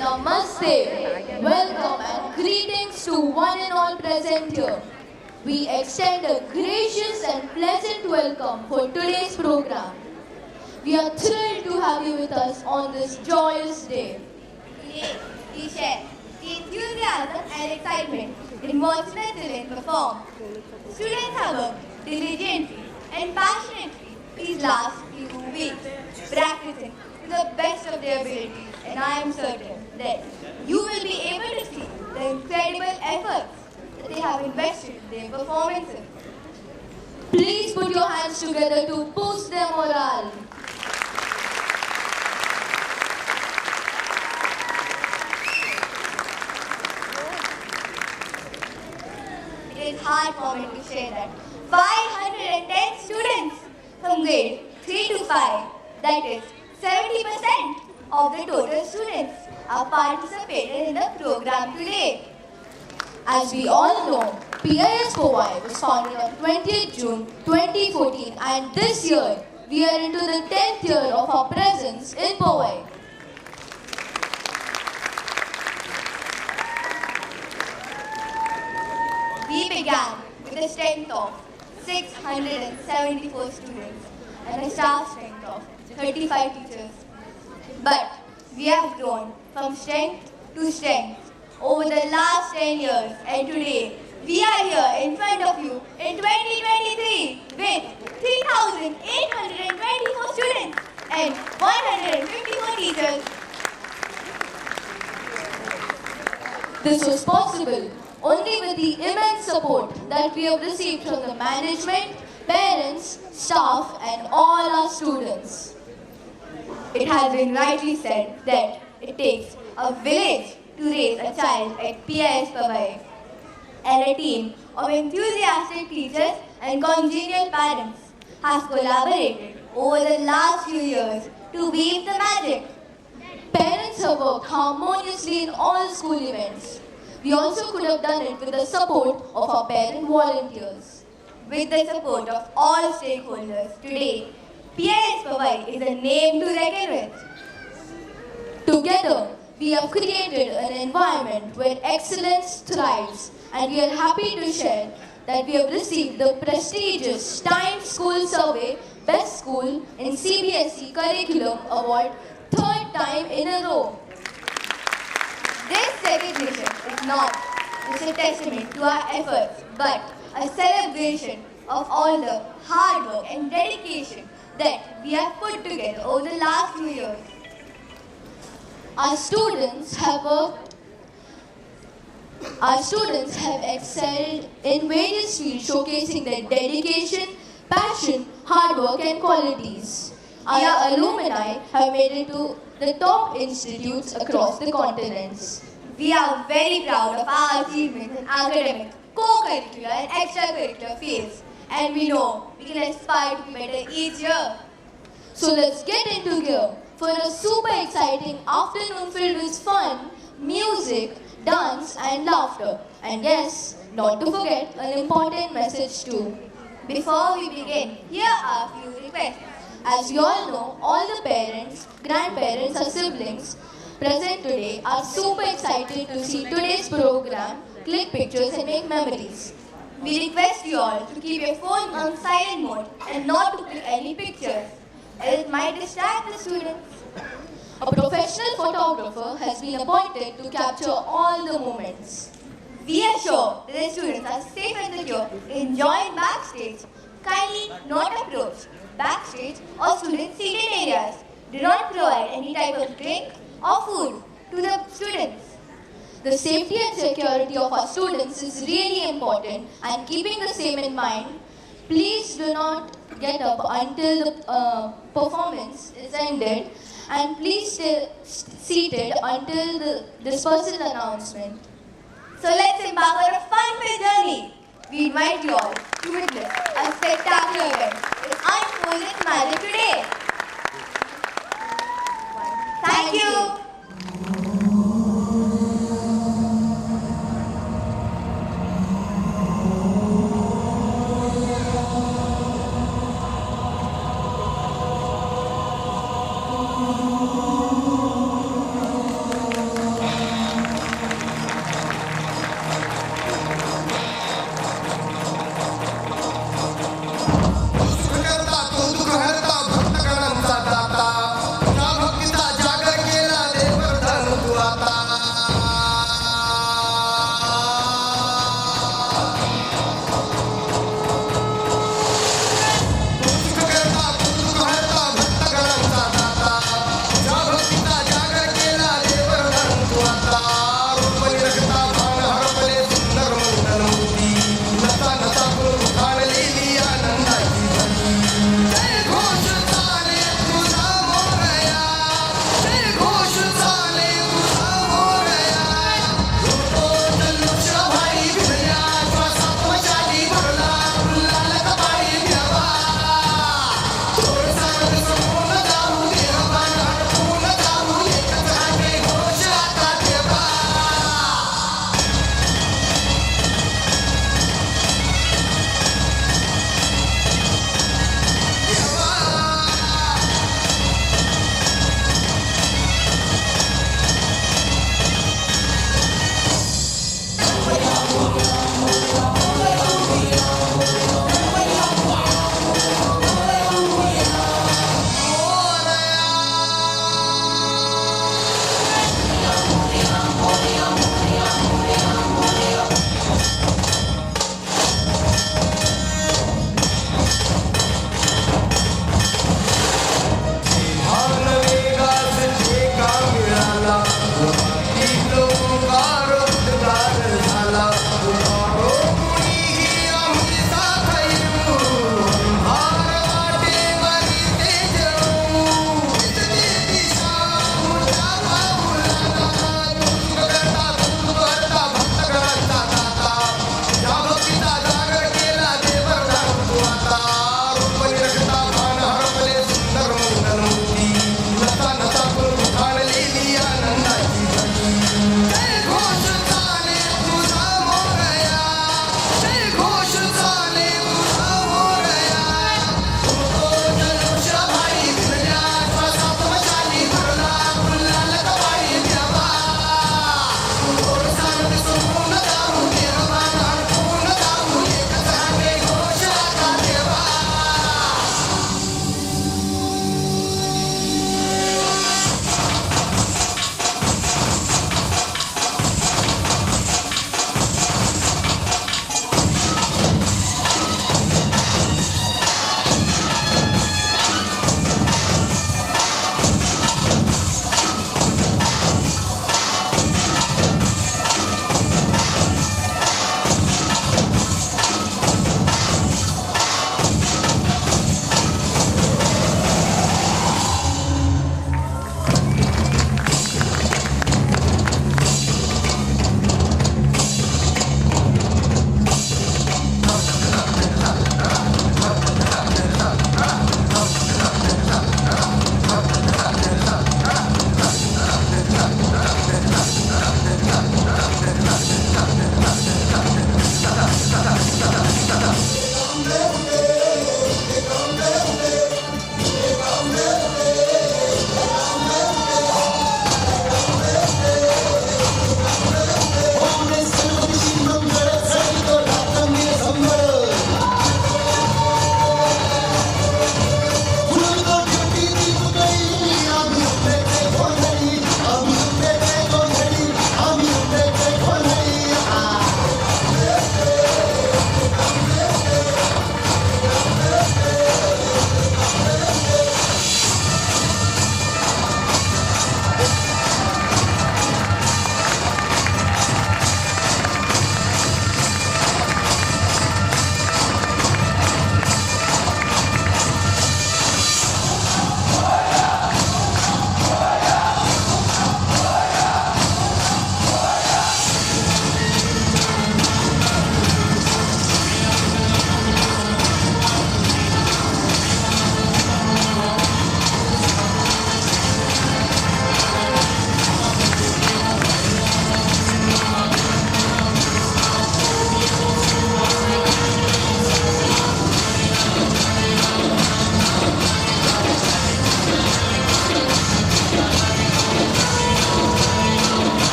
Namaste, welcome and greetings to one and all present here. We extend a gracious and pleasant welcome for today's program. We are thrilled to have you with us on this joyous day. Today, we share the enthusiasm and excitement in watching the children perform. Students have worked diligently and passionately these last few weeks, practicing to the best of their abilities, and I am certain that you will be able to see the incredible efforts that they have invested in their performances. Please put your hands together to boost their morale. It is heartwarming to share that 510 students from grade 3 to 5, that is 70% of the total students, are participating in the program today. As we all know, PIS Powai was founded on 20th June 2014 and this year we are into the 10th year of our presence in Powai. We began with a strength of 674 students and a staff strength of 35 teachers. But we have grown from strength to strength over the last 10 years, and today we are here in front of you in 2023 with 3,824 students and 154 teachers. This was possible only with the immense support that we have received from the management, parents, staff and all our students. It has been rightly said that it takes a village to raise a child at PIS Powai, and a team of enthusiastic teachers and congenial parents has collaborated over the last few years to weave the magic. Parents have worked harmoniously in all school events. We also could have done it with the support of our parent volunteers. With the support of all stakeholders, today PIS Powai is a name to reckon with. Together, we have created an environment where excellence thrives, and we are happy to share that we have received the prestigious Times School Survey Best School in CBSE Curriculum Award third time in a row. This recognition is not just a testament to our efforts, but a celebration of all the hard work and dedication that we have put together over the last few years. Our students have excelled in various fields, showcasing their dedication, passion, hard work and qualities. Our alumni have made it to the top institutes across the continents. We are very proud of our achievements in academic, co-curricular and extracurricular fields, and we know we can aspire to be better each year. So let's get into gear for a super exciting afternoon filled with fun, music, dance and laughter. And yes, not to forget an important message too. Before we begin, here are a few requests. As you all know, all the parents, grandparents or siblings present today are super excited to see today's program, click pictures and make memories. We request you all to keep your phone on silent mode and not to click any pictures, as it might distract the students. A professional photographer has been appointed to capture all the moments. We are sure that the students are safe and secure enjoying backstage. Kindly not approach backstage or student seated areas. Do not provide any type of drink or food to the students. The safety and security of our students is really important, and keeping the same in mind, please do not get up until the performance is ended, and please stay seated until the dispersal announcement. So let's embark on a fun-filled journey. We invite you all to witness a spectacular event with unfold its magic today. Thank you.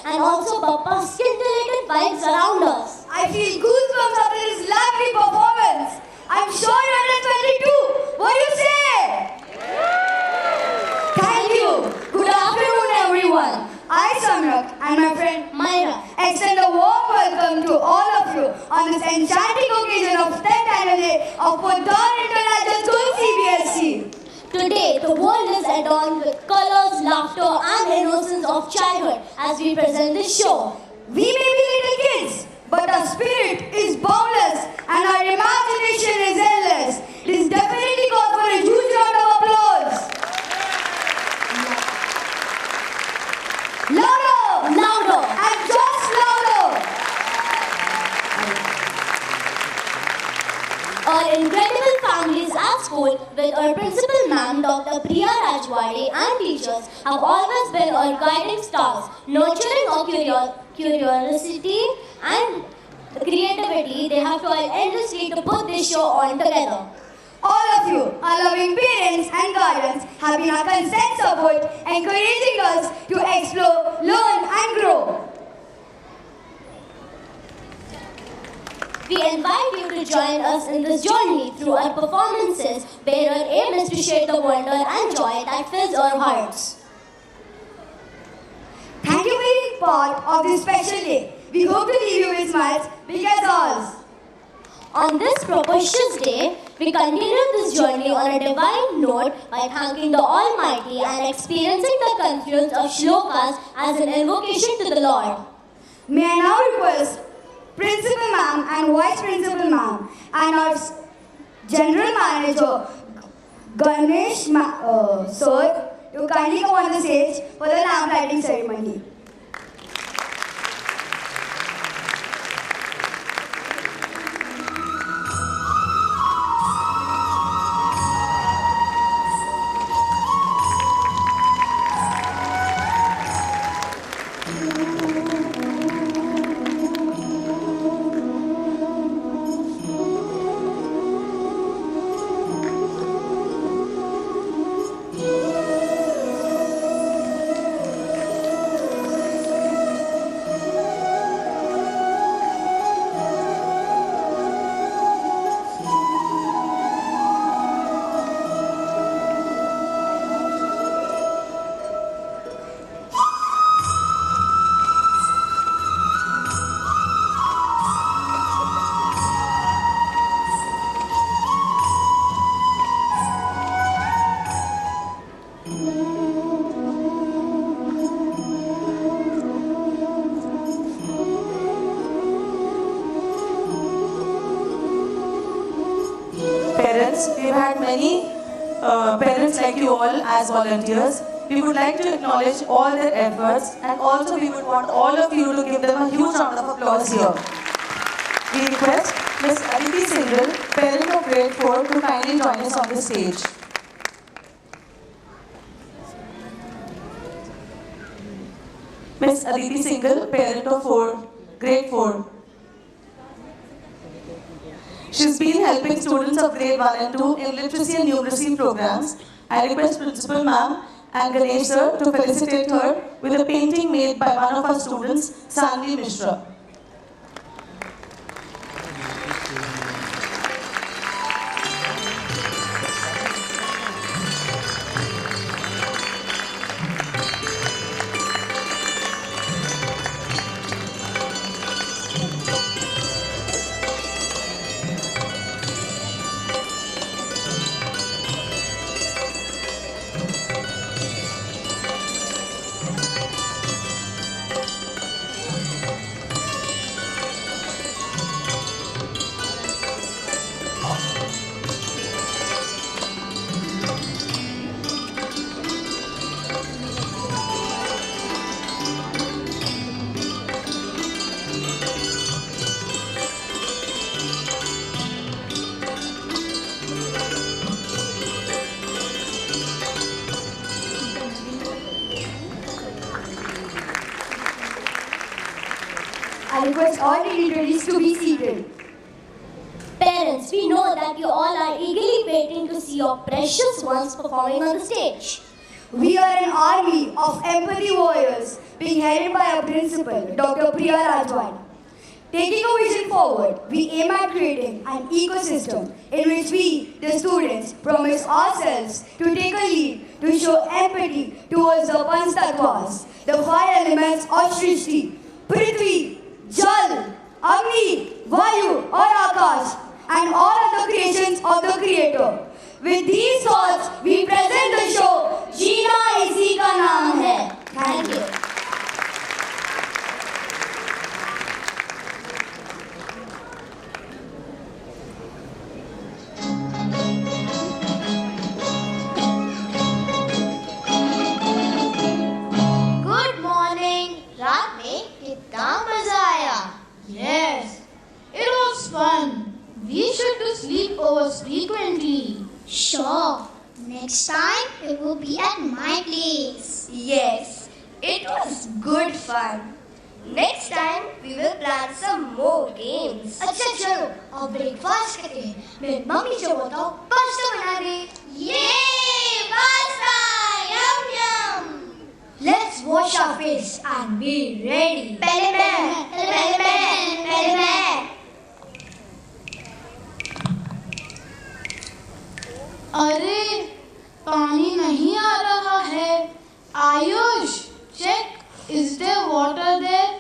and also the scintillating vibes around us. I feel goosebumps after this lively performance. I'm sure you're under 22. What do you say? Thank you. Good afternoon, everyone. I, Samrak, and my friend Myra, extend a warm welcome to all of you on this enchanting occasion of 10th annual day of Poddar International School CBSE. today the world is adorned with colors, laughter and innocence of childhood as we present this show. We may be little kids, but our spirit is boundless and our imagination is endless. It is definitely called for a huge round of applause. Louder! Louder! And just louder! Our incredible families at school with our principal ma'am Dr. Priya Rajwade and teachers have always been our guiding stars, nurturing our curiosity and creativity. They have toiled endlessly to put this show on together. All of you, our loving parents and guardians, have been our constant support, encouraging us to explore, learn and grow. We invite you to join us in this journey through our performances where our aim is to share the wonder and joy that fills our hearts. Thank you for being part of this special day. We hope to leave you with smiles big as ours. On this propitious day, we continue this journey on a divine note by thanking the Almighty and experiencing the confluence of shlokas as an invocation to the Lord. May I now request Principal Ma'am and Vice Principal Ma'am and our General Manager Ganesh Sir to kindly come on the stage for the lamp lighting ceremony. Parents, we've had many parents like you all as volunteers. We would like to acknowledge all their efforts and also we would want all of you to give them a huge round of applause here. We request Ms. Aditi Singhal, parent of grade 4, to kindly join us on the stage. Ms. Aditi Singhal, parent of grade 4. She's been helping students of grade 1 and 2 in literacy and numeracy programs. I request Principal Ma'am and Ganesh Sir to felicitate her with a painting made by one of our students, Sanvi Mishra. I request all dignitaries to be seated. Parents, we know that you all are eagerly waiting to see your precious ones performing on the stage. We are an army of empathy warriors being headed by our principal, Dr. Priya Rajwani. Taking a vision forward, we aim at creating an ecosystem in which we, the students, promise ourselves to take a lead to show empathy towards the Panchtattvas, the 5 elements of Srishti, Prithvi, Jal, Agni, Vayu or Akash, and all other creations of the Creator. With these thoughts, we present the show Jeena Isi Ka Naam Hai. Thank you. Good morning. रात में कितना मजा आया. Yes, it was fun. We should do sleepovers frequently. Sure. Next time it will be at my place. Yes, it was good fun. Next time we will plan some more games. अच्छा चलो अब breakfast करते हैं. मैं mummy से बताओ pasta बना दे. ये pasta yum yum. Let's wash our face and be ready. पहले मैं. अरे पानी नहीं आ रहा है. Ayush, check. Is there water there?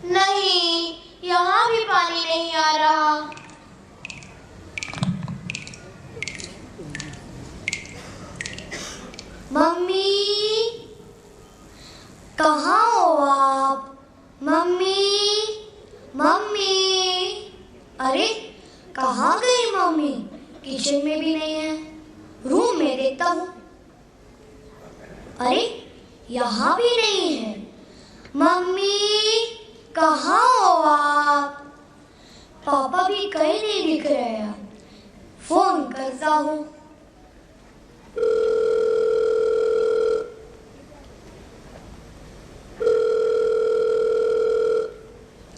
नहीं, यहाँ भी पानी नहीं आ रहा. मम्मी, कहाँ हो आप? मम्मी, अरे कहाँ गई मम्मी? किचन में भी नहीं है. रूम में देखता हूँ. अरे यहाँ भी नहीं है. मम्मी, कहाँ हो आप? पापा भी कहीं नहीं दिख रहे हैं. फोन करता हूँ.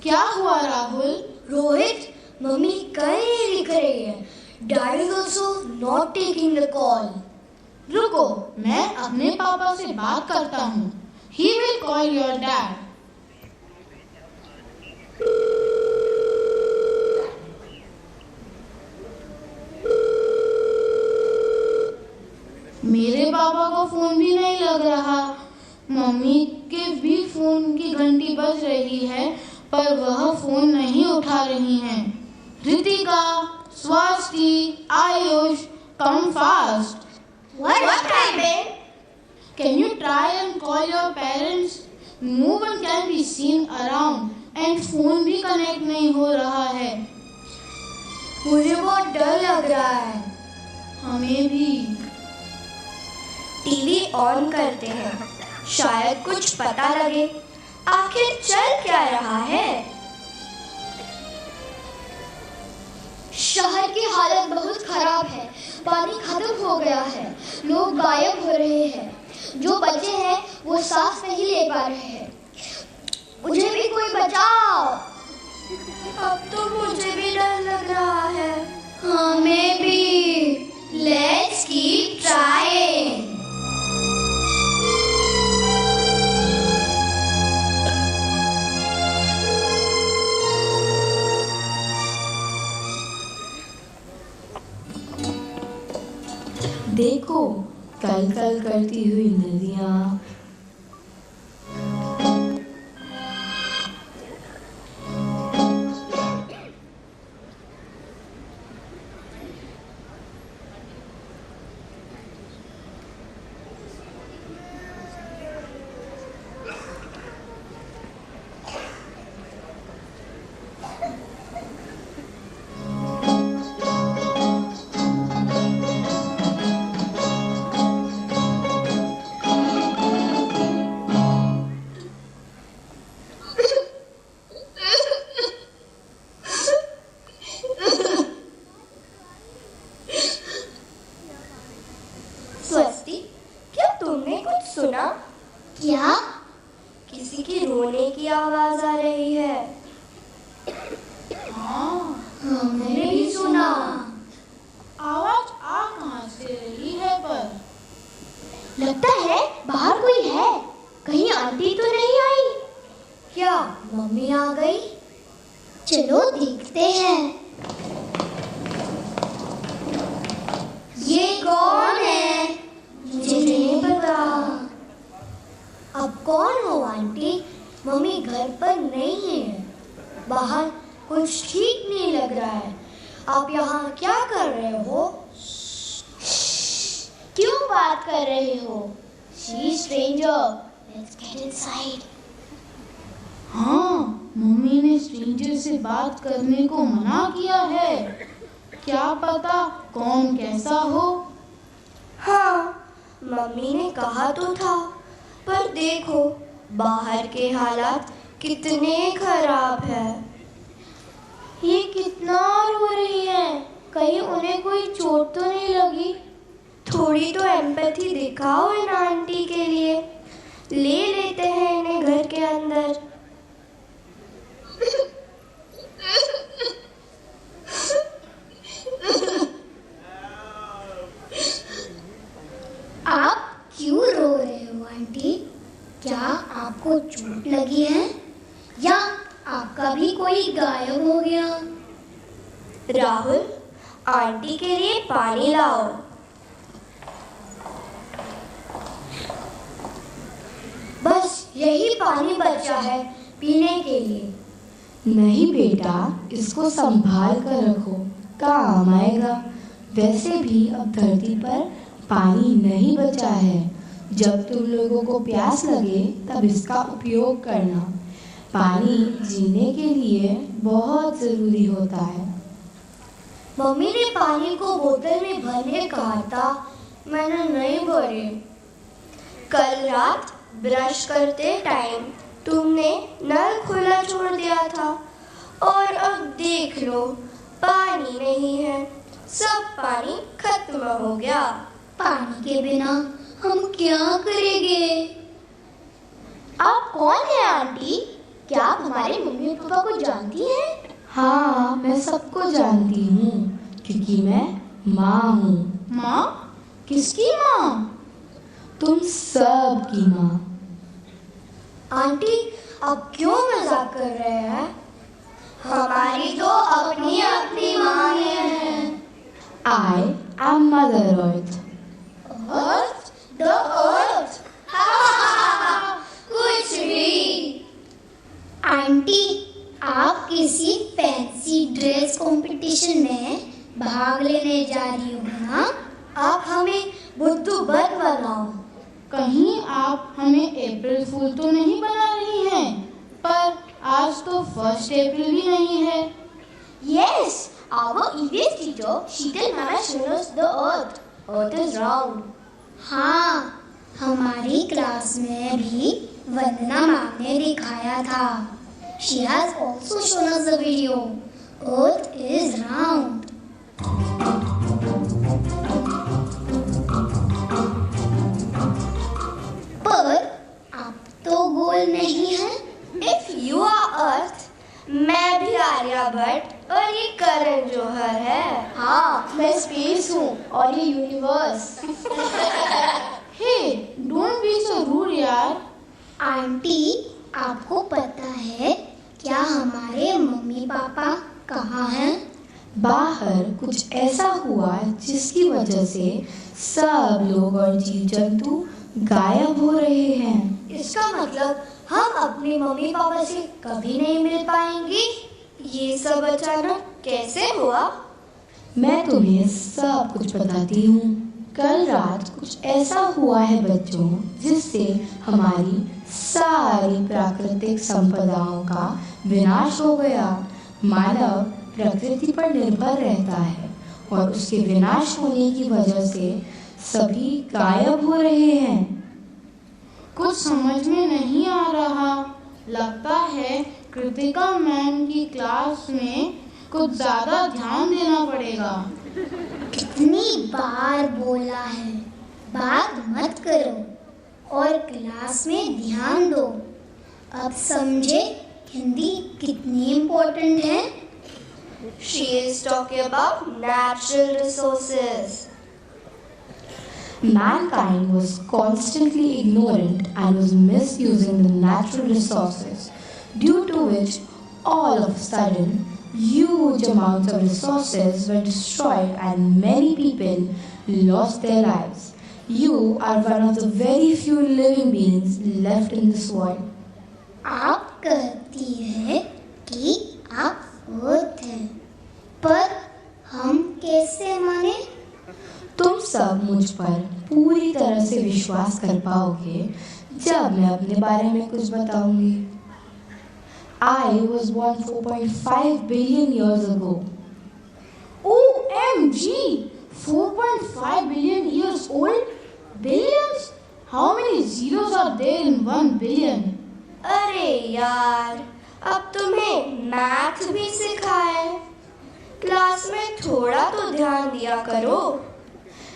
क्या हुआ राहुल? रोहित, मम्मी कहीं नहीं दिख रही है. Dad is also not taking the call. रुको, मैं अपने पापा से बात करता हूँ. He will call your dad. मेरे पापा को फोन भी नहीं लग रहा. मम्मी के भी फोन की घंटी बज रही है, पर वह फोन नहीं उठा रही हैं. Ritika, स्वास्ति, Ayush, come fast. What happened? Can you try and call your parents? No one can be seen around and phone भी connect नहीं हो रहा है. मुझे बहुत डर लग रहा है. हमें भी. टीवी ऑन करते हैं. शायद कुछ पता लगे. आखिर चल क्या रहा है? शहर की हालत बहुत खराब है. पानी खत्म हो गया है. लोग गायब हो रहे हैं. जो बचे हैं वो सांस नहीं ले पा रहे हैं. मुझे भी कोई बचाओ. अब तो मुझे भी डर लग रहा है. हमें भी. Let's keep trying. देखो, कल कल करती हुई नदियाँ. स्वस्ति, क्या तुमने कुछ सुना? क्या? किसी की रोने की आवाज आ रही है. हाँ, हमने भी सुना. आवाज आ कहाँ से रही है पर। लगता है बाहर कोई है। कहीं आंटी तो नहीं आई? क्या मम्मी आ गई? चलो देखते हैं। ये कौन है? मुझे नहीं पता। अब कौन हो आंटी? मम्मी घर पर नहीं है। बाहर कुछ ठीक नहीं लग रहा है। आप यहाँ क्या कर रहे हो? क्यों बात कर रहे हो? She is stranger. Let's get inside. हाँ, मम्मी ने स्ट्रेंजर से बात करने को मना किया है। क्या पता कौन कैसा हो। हाँ, मम्मी ने कहा तो था, पर देखो बाहर के हालात कितने खराब है। ये कितना रो रही है। कहीं उन्हें कोई चोट तो नहीं लगी? थोड़ी तो एम्पैथी दिखाओ इन आंटी के लिए। ले लेते हैं इन्हें घर के अंदर। आप क्यों रो रहे हो आंटी? क्या आपको चोट लगी है या आपका भी कोई गायब हो गया? राहुल, आंटी के लिए पानी लाओ। बस यही पानी बचा है पीने के लिए। नहीं बेटा, इसको संभाल कर रखो, काम आएगा। वैसे भी अब धरती पर पानी नहीं बचा है। जब तुम लोगों को प्यास लगे तब इसका उपयोग करना। पानी जीने के लिए बहुत ज़रूरी होता है। मम्मी ने पानी को बोतल में भरने कहा था, मैंने नहीं भरे। कल रात ब्रश करते टाइम तुमने नल खुला छोड़ दिया था और अब देख लो पानी नहीं है। सब पानी खत्म हो गया। पानी के बिना हम क्या करेंगे? आप कौन है आंटी? क्या आप हमारे मम्मी पापा को जानती हैं? हाँ, मैं सबको जानती हूँ क्योंकि मैं माँ हूँ। माँ? किसकी माँ? तुम सब की माँ। आंटी, आप क्यों मजाक कर रहे हैं? हमारी तो अपनी अपनी माँ हैं। I am Mother Earth. Earth? The earth? कुछ भी। आंटी, आप किसी फैंसी ड्रेस कंपटीशन में भाग लेने जा रही हो ना? आप हमें बुद्धू बन बनाओ। कहीं आप हमें अप्रैल फूल तो नहीं बना रही हैं? पर आज तो 1 अप्रैल भी नहीं है। Yes, our EVS teacher Sheetal ma'am has shown us the earth. Earth is round. हाँ, हमारी क्लास में भी वंदना मैम ने दिखाया था। She has also shown us the video. Earth is round. पर आप तो गोल नहीं है। If you are Earth, मैं भी आर्यभट्ट और ये करण जौहर है। हाँ, मैं स्पेस हूँ और ये universe. Hey, don't be so rude यार। आंटी, आपको पता है क्या हमारे मम्मी पापा कहाँ हैं? बाहर कुछ ऐसा हुआ जिसकी वजह से सब लोग और जीव जंतु गायब हो रहे हैं। इसका मतलब हम अपने मम्मी पापा से कभी नहीं मिल पाएंगे। ये सब अचानक कैसे हुआ? मैं तुम्हें सब कुछ बताती हूँ। कल रात कुछ ऐसा हुआ है बच्चों, जिससे हमारी सारी प्राकृतिक संपदाओं का विनाश हो गया। मानव प्रकृति पर निर्भर रहता है और उसके विनाश होने की वजह से सभी गायब हो रहे हैं। कुछ समझ में नहीं आ रहा। लगता है कृतिका मैम की क्लास में कुछ ज़्यादा ध्यान देना पड़ेगा। कितनी बार बोला है, बात मत करो और क्लास में ध्यान दो। अब समझे हिंदी कितनी इम्पोर्टेंट है? She is talking about natural resources. Mankind was constantly ignorant and was misusing the natural resources, due to which all of a sudden huge amounts of resources were destroyed and many people lost their lives. You are one of the very few living beings left in this world. आप कहती है कि आप भूत हैं, पर हम कैसे माने? तुम सब मुझ पर पूरी तरह से विश्वास कर पाओगे जब मैं अपने बारे में कुछ बताऊंगी। I was born 4.5 billion years ago. OMG! 4.5 billion years old? Billions? How many zeros are there in 1 billion? अरे यार, अब तुम्हें मैथ भी सिखाए। क्लास में थोड़ा तो ध्यान दिया करो।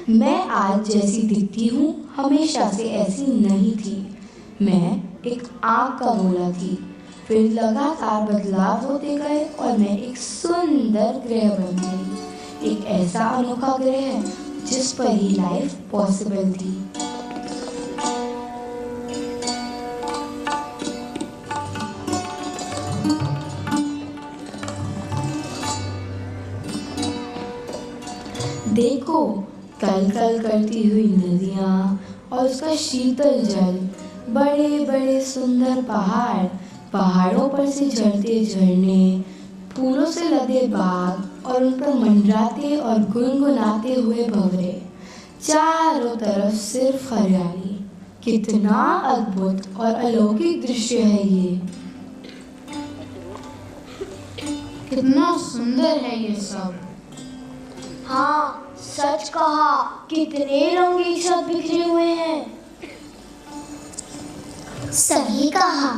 मैं आज जैसी दिखती हूँ हमेशा से ऐसी नहीं थी। मैं एक आँख का गोला थी, फिर लगातार बदलाव होते गए और मैं एक सुंदर ग्रह बन गई। एक ऐसा अनोखा ग्रह जिस पर ही लाइफ पॉसिबल थी। देखो, कल कल करती हुई नदियाँ और उसका शीतल जल, बड़े बड़े सुंदर पहाड़, पहाड़ों पर से झरते झरने, फूलों से लदे बाग और उन पर मंडराते और गुनगुनाते हुए भंवरे, चारों तरफ सिर्फ हरियाली। कितना अद्भुत और अलौकिक दृश्य है ये। कितना सुंदर है ये सब। हाँ, सच कहा, कितने रंग एक साथ बिखरे हुए हैं। सही कहा,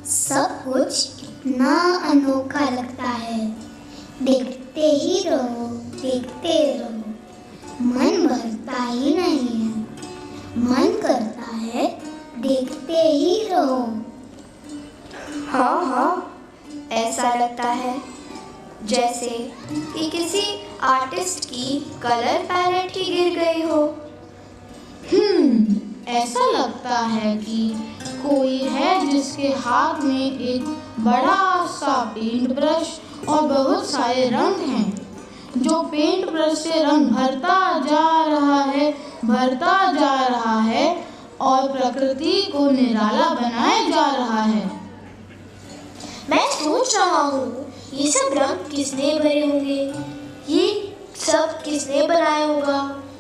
सब कुछ इतना अनोखा लगता है। देखते ही रहो, देखते रहो, मन भरता ही नहीं है। मन करता है देखते ही रहो। हाँ, ऐसा लगता है जैसे कि किसी आर्टिस्ट की कलर पैलेट ही गिर गई हो। ऐसा लगता है कि कोई है जिसके हाथ में एक बड़ा सा पेंट ब्रश और बहुत सारे रंग हैं, जो पेंट ब्रश से रंग भरता जा रहा है और प्रकृति को निराला बनाए जा रहा है। मैं सोच रहा हूँ, ये सब रंग किसने भरे होंगे? ये सब किसने बनाया होगा?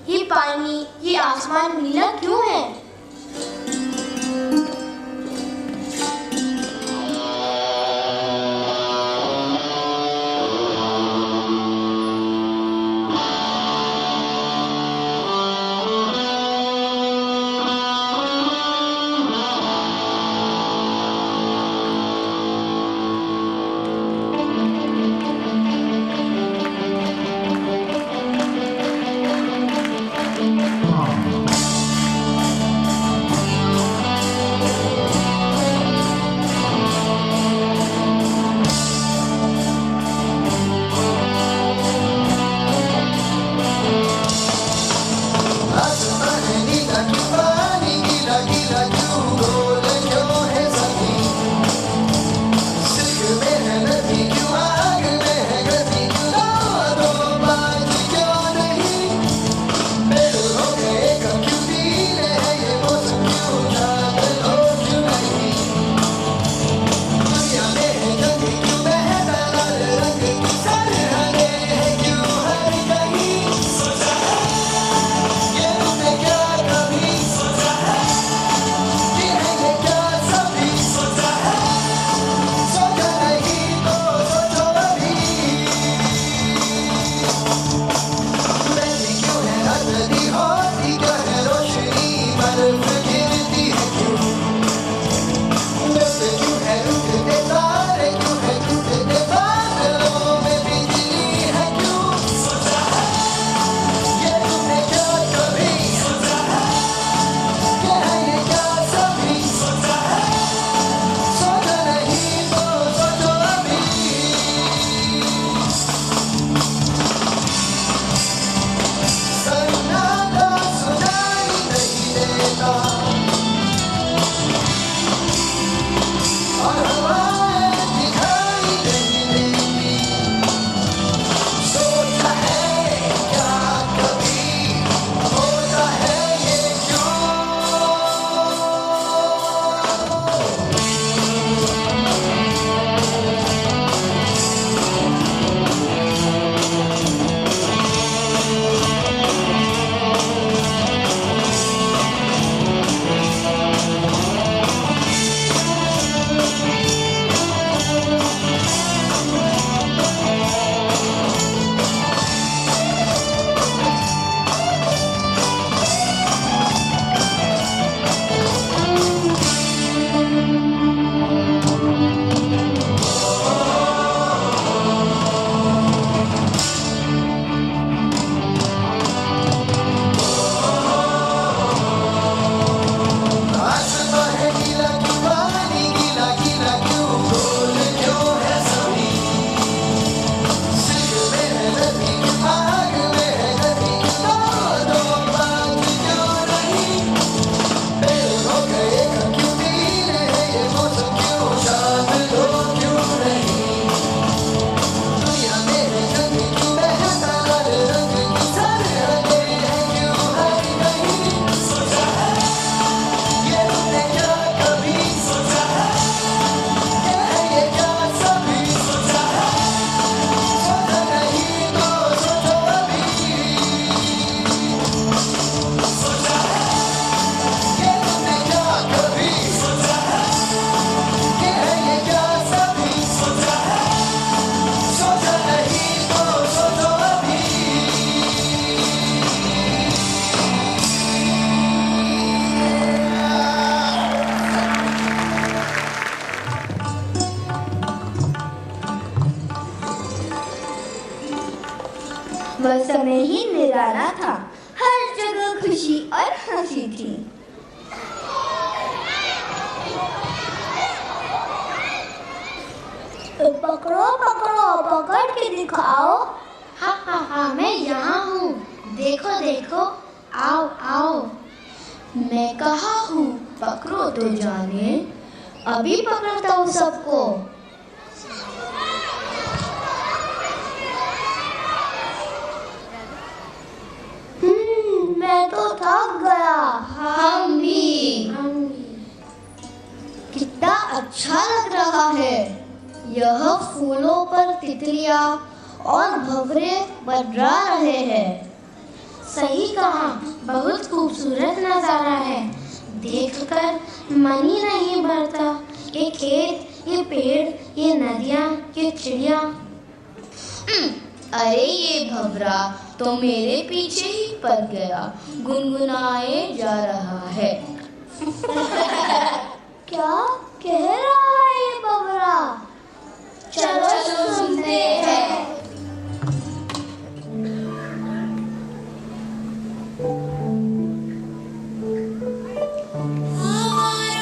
ये पानी, ये आसमान नीला क्यों है? वह समय ही निराला था। हर जगह खुशी और हंसी थी। पकड़ो पकड़ो, पकड़ के दिखाओ। हाँ, मैं यहाँ हूँ। देखो देखो, आओ आओ। मैं कहाँ हूँ, पकड़ो तो जाने। अभी पकड़ता हूँ सबको। मैं तो थक गया। हम भी। कितना अच्छा लग रहा है। यह फूलों पर तितलियाँ और भंवरे मंडरा रहे हैं। सही कहा, बहुत खूबसूरत नज़ारा है। देखकर मन ही नहीं भरता। ये खेत, ये पेड़, ये नदियाँ, ये चिड़िया। अरे ये भंवरा तो मेरे पीछे ही पड़ गया, गुनगुनाए जा रहा है। क्या कह रहा है ये भंवरा? चलो सुनते हैं। हवाएं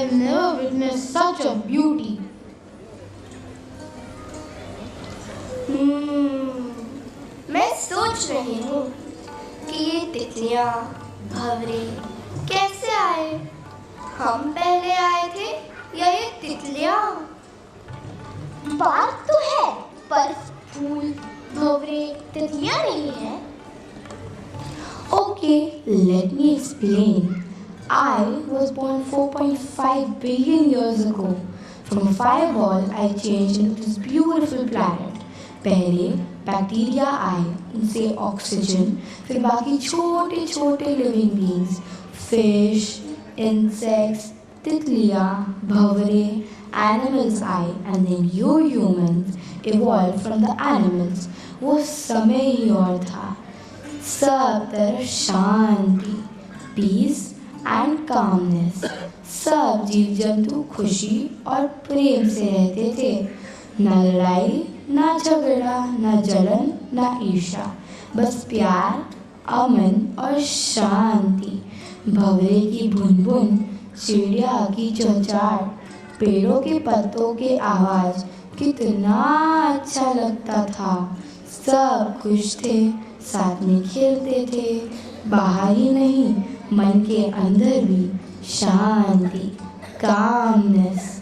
have never witnessed such a beauty. मैं सोच रही हूँ कि ये तितलियाँ, भंवरे कैसे आए? हम पहले आए थे या ये तितलियाँ? बात तो है, पर फूल, भंवरे, तितलियाँ नहीं हैं। Okay, let me explain. I was born 4.5 billion years ago. From a fireball, I changed into this beautiful planet. पहले बैक्टीरिया आए, उनसे ऑक्सीजन, फिर बाकी छोटे छोटे लिविंग बींग्स, फिश, इंसेक्ट्स, तितलियाँ, भंवरे, एनिमल्स आए, and then you humans evolve from the animals. वो समय ही और था. सब तरफ शांति, पीस एंड कामनेस. सब जीव जंतु खुशी और प्रेम से रहते थे. ना लड़ाई, ना झगड़ा, ना जलन, ना ईर्ष्या, बस प्यार, अमन और शांति. भंवरे की भुन-भुन, चिड़िया की चहचहाट, पेड़ों के पत्तों के आवाज कितना अच्छा लगता था. सब खुश थे, साथ में खेलते थे. बाहर ही नहीं, मन के अंदर भी शांति, कामनेस.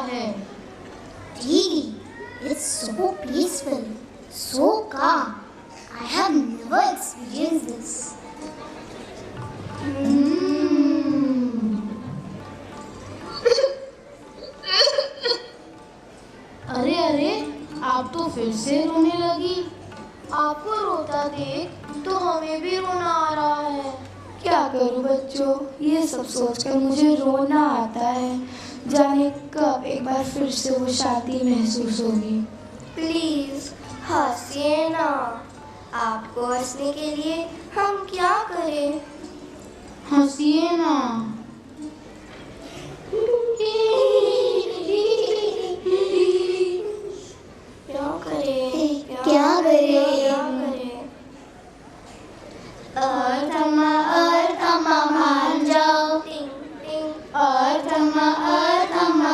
है। Really, it's so peaceful, so calm. I have never experienced this. अरे अरे, आप तो फिर से रोने लगी। आपको रोता देख तो हमें भी रोना आ रहा है। क्या करूं बच्चों, ये सब सोचकर मुझे रोना आता है। जाने कब एक बार फिर से वो शांति महसूस होगी। प्लीज हंसिए ना। आपको हंसने के लिए हम क्या करें? हंसिए ना। क्या करें? क्या करें? अर्थमा मान जाओ। टिंग टिंग। अर्थमा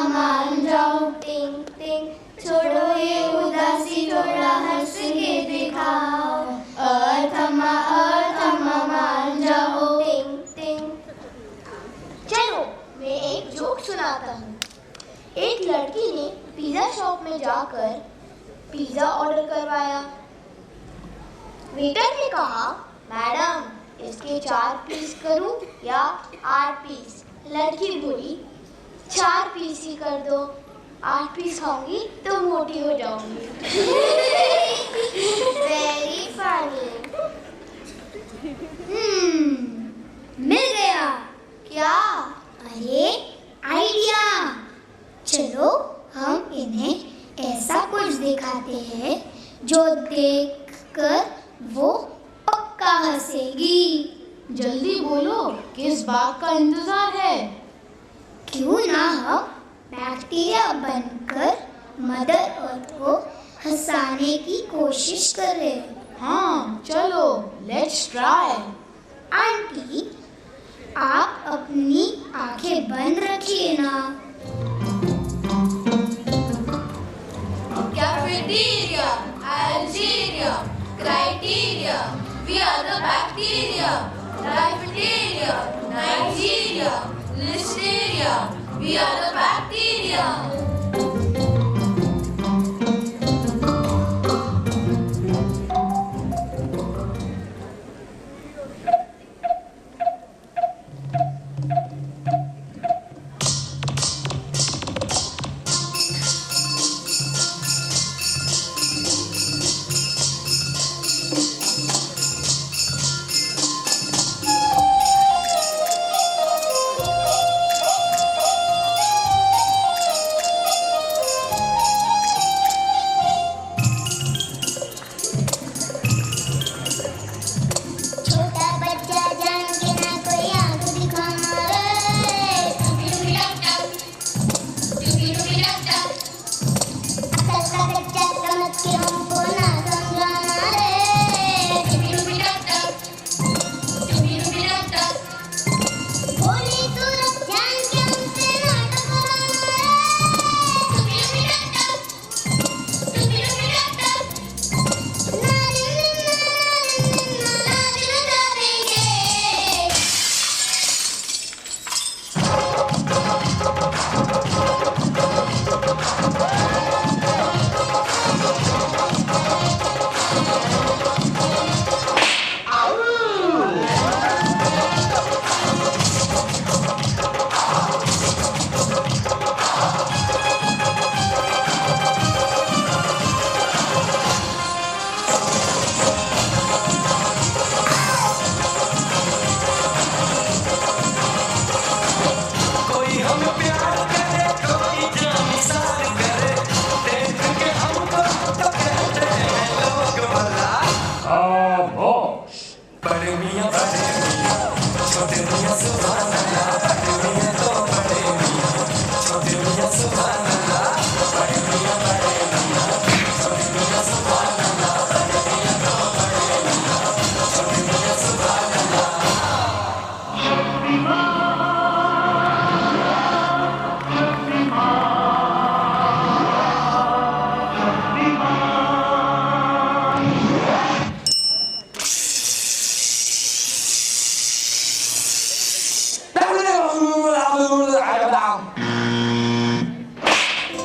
मान जाओ। टिंग टिंग। छोड़ो ये उदासी, थोड़ा हंस के दिखाओ। अर्थमा मान जाओ। टिंग टिंग। चलो मैं एक जोक सुनाता हूँ। एक लड़की ने पिज्जा शॉप में जाकर पिज्जा ऑर्डर करवाया। वेटर ने कहा, मैडम इसके 4 पीस करूं या 8 पीस? लड़की बोली, 4 पीस ही कर दो। 8 पीस खाऊंगी तो मोटी हो जाऊंगी। Very funny. मिल गया। क्या? अरे आइडिया। चलो हम इन्हें ऐसा कुछ दिखाते हैं जो देखकर वो पक्का हंसेगी। जल्दी बोलो, किस बात का इंतजार है? क्यों ना हम बैक्टीरिया बनकर मदर अर्थ को हंसाने की कोशिश करें। हाँ चलो, लेट्स ट्राई। आंटी, आप अपनी आंखें बंद रखिए ना। Cafeteria, Algeria, criteria, we are the bacteria. Diphtheria, Nigeria, Listeria, we are the bacteria.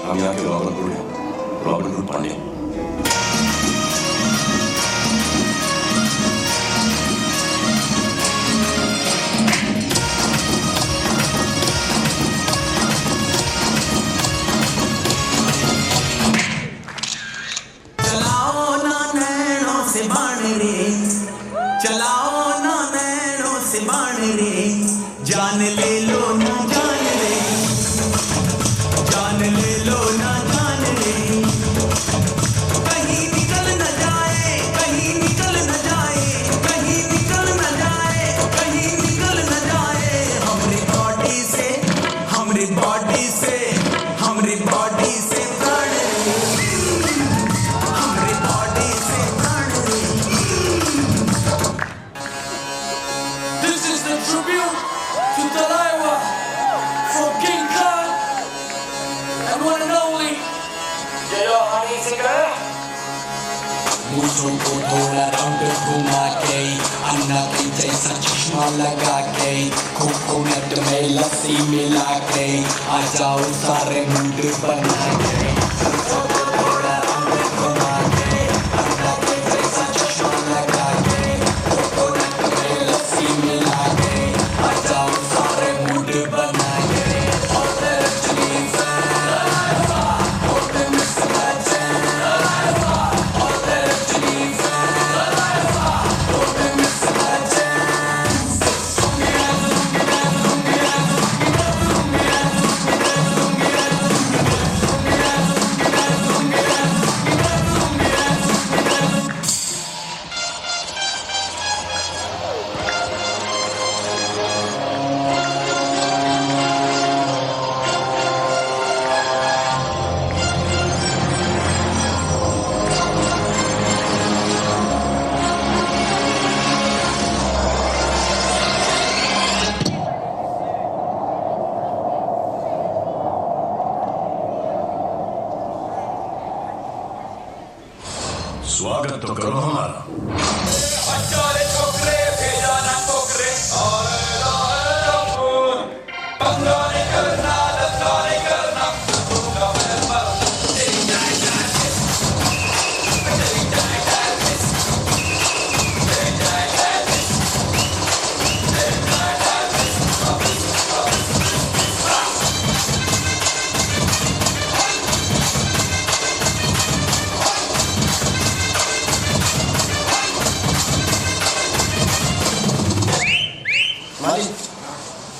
हम यहाँ के रॉबिन हुड हैं, रॉबिन हुड पांडे। चलाओ ना नैनों से बाण रे, जान ले लो ना जान रे, जान ले लो ना जान रे, कहीं निकल न जाए, कहीं निकल न जाए, कहीं निकल न जाए, कहीं निकल न जाए, हमरी बॉडी से, हमरी बॉडी से, हमरी बॉडी से प्राण रे, हमरी बॉडी से प्राण रे। This is the tribute to Talaiwa from King Khan and one and only. Yo, honey, singer. मूंछों को थोड़ा राउंड घुमा के, अन्ना के जैसा चश्मा लगा के, कोकोनट में लस्सी मिला के, आ जाओ सारे मूड बना के। मूंछों को थोड़ा राउंड घुमा के, अन्ना के जैसा चश्मा लगा के, कोकोनट में लस्सी मिला के, आ जाओ सारे मूड बना के। All the Rajini fans, all the Mr. Legend, all the Rajini fans, all the Mr. Legend. स्वागत तो करो हमारा।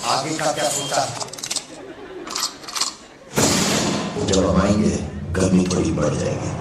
आगे का क्या सोचा? जब हम आएंगे गर्मी थोड़ी बढ़ जाएगी।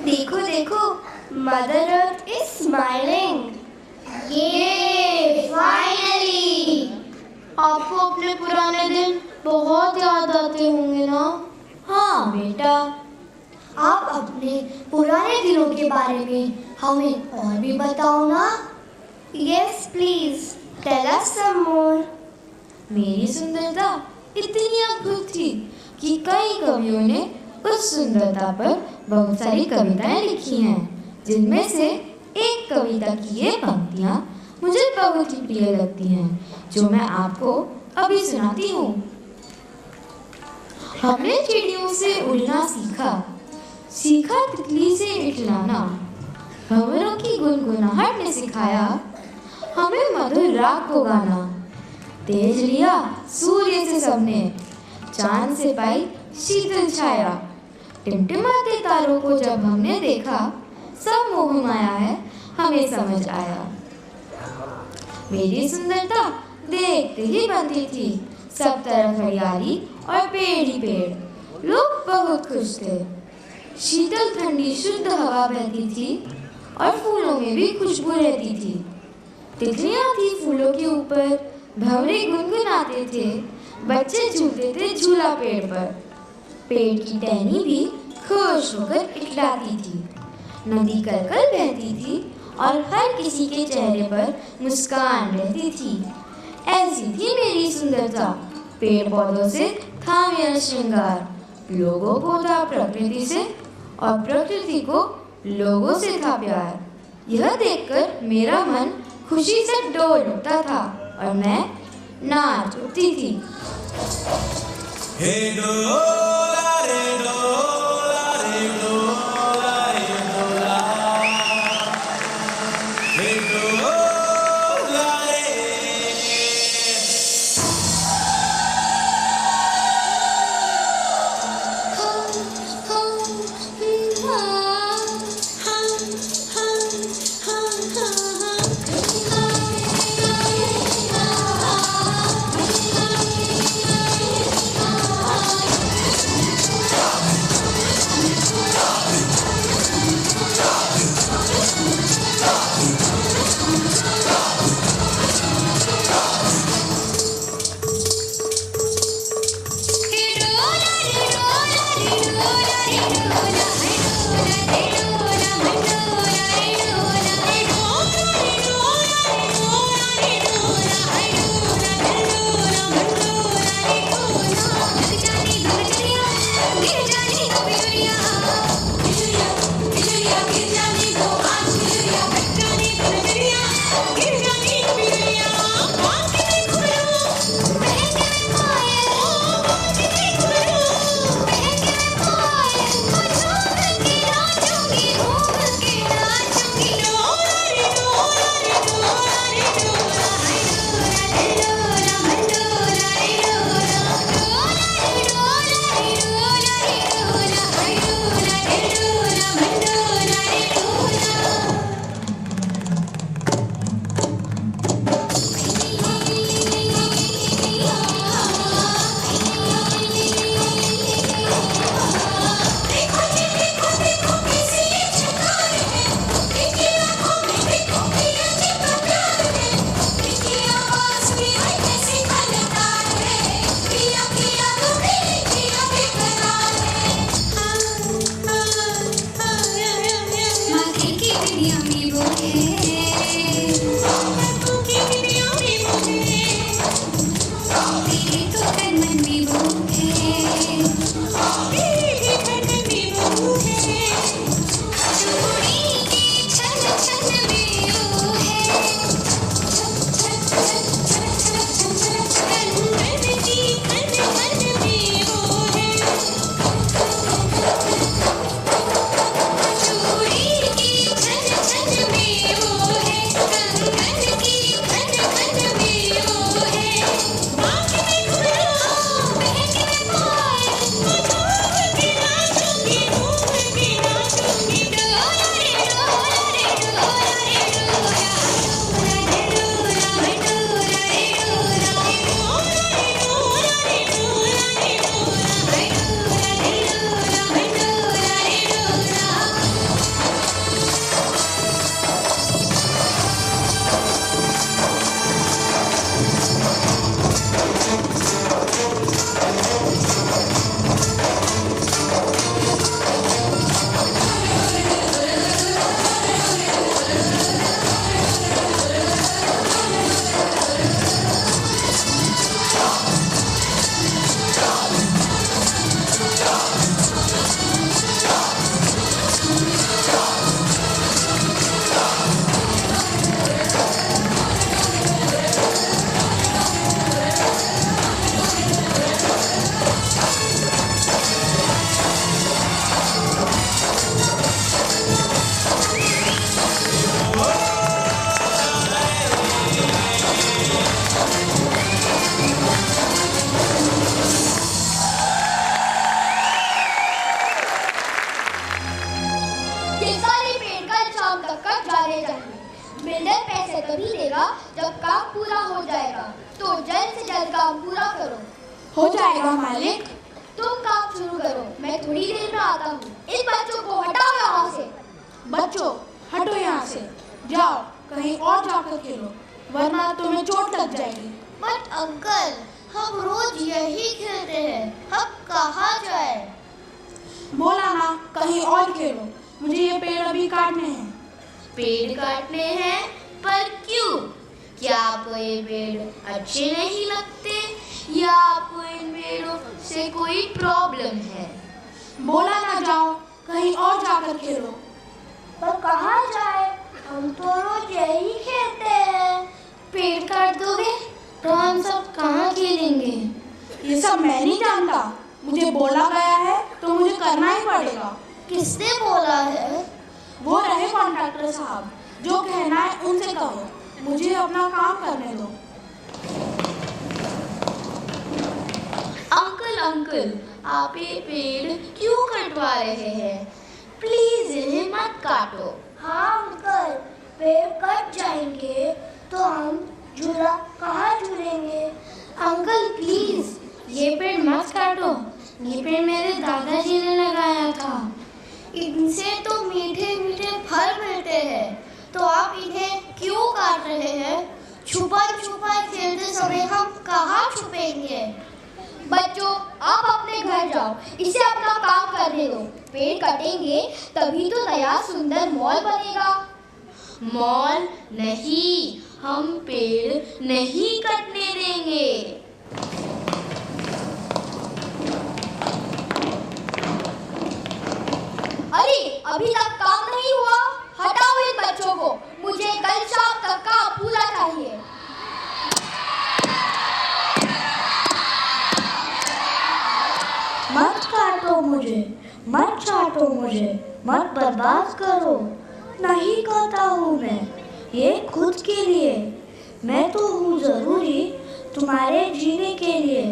देखो देखो, मदर अर्थ इज स्माइलिंग। ये फाइनली। आपको अपने पुराने दिन बहुत याद आते होंगे ना? हाँ बेटा, आप अपने पुराने दिनों के बारे में हमें और भी बताओ ना। यस प्लीज, टेल अस सम मोर। मेरी सुंदरता इतनी अद्भुत थी कि कई कवियों ने उस सुंदरता पर बहुत सारी कविताएं लिखी हैं, जिनमें से एक कविता की ये पंक्तियां मुझे बहुत ही प्रिय लगती हैं, जो मैं आपको अभी सुनाती हूँ। हमने चिड़ियों से उड़ना सीखा, सीखा तितली से इठलाना, भंवरों की गुनगुनाहट ने सिखाया हमें मधुर राग को गाना। तेज लिया सूर्य से सबने, चांद से पाई शीतल छाया, टिमटिमाते तारों को जब हमने देखा, सब मोह माया है हमें समझ आया। मेरी सुंदरता देखते ही बनती थी, सब तरफ हरियाली और पेड़ ही पेड़, लोग बहुत खुश थे। शीतल ठंडी शुद्ध हवा बहती थी और फूलों में भी खुशबू रहती थी। तितलियां थी फूलों के ऊपर, भंवरे गुनगुनाते थे, बच्चे झूलते थे झूला पेड़ पर। पेड़ की टहनी भी खुश होकर इठलाती थी, नदी कलकल बहती थी और हर किसी के चेहरे पर मुस्कान रहती थी। ऐसी थी मेरी सुंदरता, पेड़ पौधों से था मेरा श्रृंगार, लोगों को था प्रकृति से और प्रकृति को लोगों से था प्यार। यह देखकर मेरा मन खुशी से डोल उठता था और मैं नाच उठती थी। हे डोला रे डोला रे डोला रे डोला, हे डोला रे। सिलेंडर पैसे तभी देगा जब काम पूरा हो जाएगा। तो जल्द से जल्द काम पूरा करो। हो जाएगा मालिक। तुम काम शुरू करो, मैं थोड़ी देर में आता हूँ। इन बच्चों को हटाओ यहाँ से। बच्चों हटो यहाँ से, जाओ कहीं और जाकर खेलो, वरना तुम्हें चोट लग जाएगी। बट अंकल, हम रोज यही खेलते हैं, हम कहाँ जाए? बोला ना कहीं और खेलो, मुझे ये पेड़ अभी काटने हैं। पेड़ काटने हैं? पर क्यों? क्या आपको ये पेड़ अच्छे नहीं लगते या आपको इन पेड़ों से कोई प्रॉब्लम है? बोला ना जाओ कहीं और जाकर खेलो। पर कहाँ जाए? हम तो रोज यही खेलते हैं। पेड़ काट दोगे तो हम सब कहाँ खेलेंगे? ये सब मैं नहीं जानता, मुझे बोला गया है तो मुझे करना ही पड़ेगा। किसने बोला है? वो रहे कॉन्ट्रैक्टर साहब, जो कहना है उनसे कहो, मुझे अपना काम करने दो। अंकल, आप ये पेड़ क्यों कटवा रहे हैं? प्लीज इन्हें मत काटो। हाँ अंकल, पेड़ कट जाएंगे तो हम झूला कहाँ झूलेंगे? अंकल प्लीज, ये पेड़ मत काटो, ये पेड़ मेरे दादाजी ने लगाया था। इनसे तो मीठे मीठे फल मिलते हैं, तो आप इन्हें क्यों काट रहे हैं? छुपा छुपा खेलते समय हम कहाँ छुपेंगे? बच्चों, आप अपने घर जाओ, इसे अपना काम करने दो। पेड़ कटेंगे तभी तो नया सुंदर मॉल बनेगा। मॉल नहीं, हम पेड़ नहीं कटने देंगे। अरे अभी तक काम नहीं हुआ, हटाओ इन बच्चों को, मुझे कल शाम तक काम पूरा चाहिए। मत काटो मुझे, मत चाटो मुझे, मत बर्बाद करो। नहीं कहता हूँ मैं ये खुद के लिए, मैं तो हूँ जरूरी तुम्हारे जीने के लिए।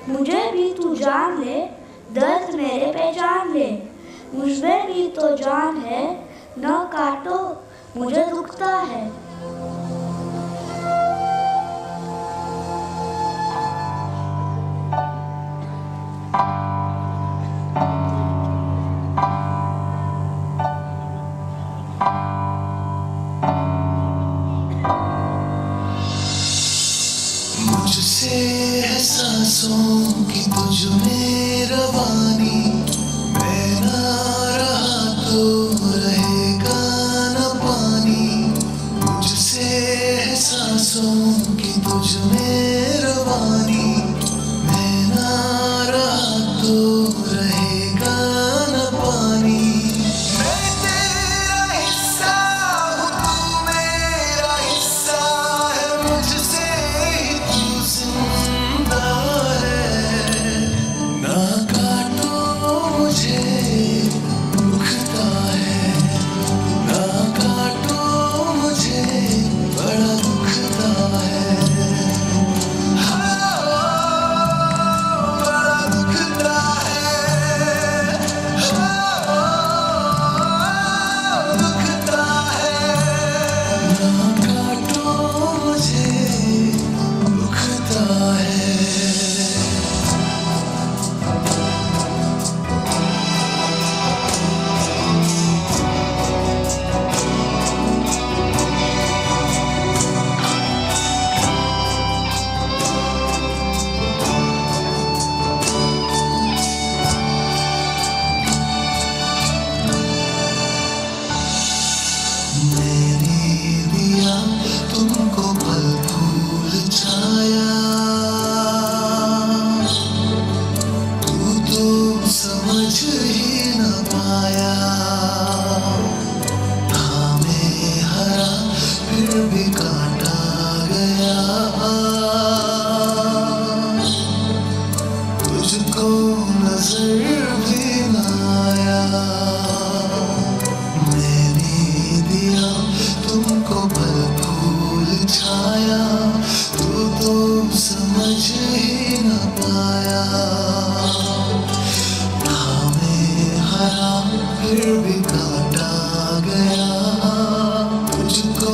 मुझे भी तू जान ले, दर्द मेरे पहचान ले, मुझमें भी तो जान है, न काटो मुझे दुखता है। मुझसे है सांसों की तुझ में रवानी, मैं ना रहा तो रहेगा न पानी। मुझसे है सांसों की तुझ में रवानी, मैं ना रहा तो रहेगा न पानी। मैं तेरा हिस्सा हूँ, तू मेरा हिस्सा है, मुझसे ही तू जिंदा है। ना काटो मुझे, दुखता है, ना काटो मुझे, बड़ा दुखता है। हाँ, बड़ा दुखता है। हाँ, दुखता है। ना काटो मुझे, दुखता है। मैंने दिया तुमको पल फूल छाया, तू तो समझ ही न पाया। थामे हरा फिर भी काटा गया, तुझको नजर भी न आया। मैंने दिया तुमको पल फूल छाया, तू तो समझ ही न पाया। थामे हरा फिर भी काटा गया, तुझको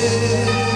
से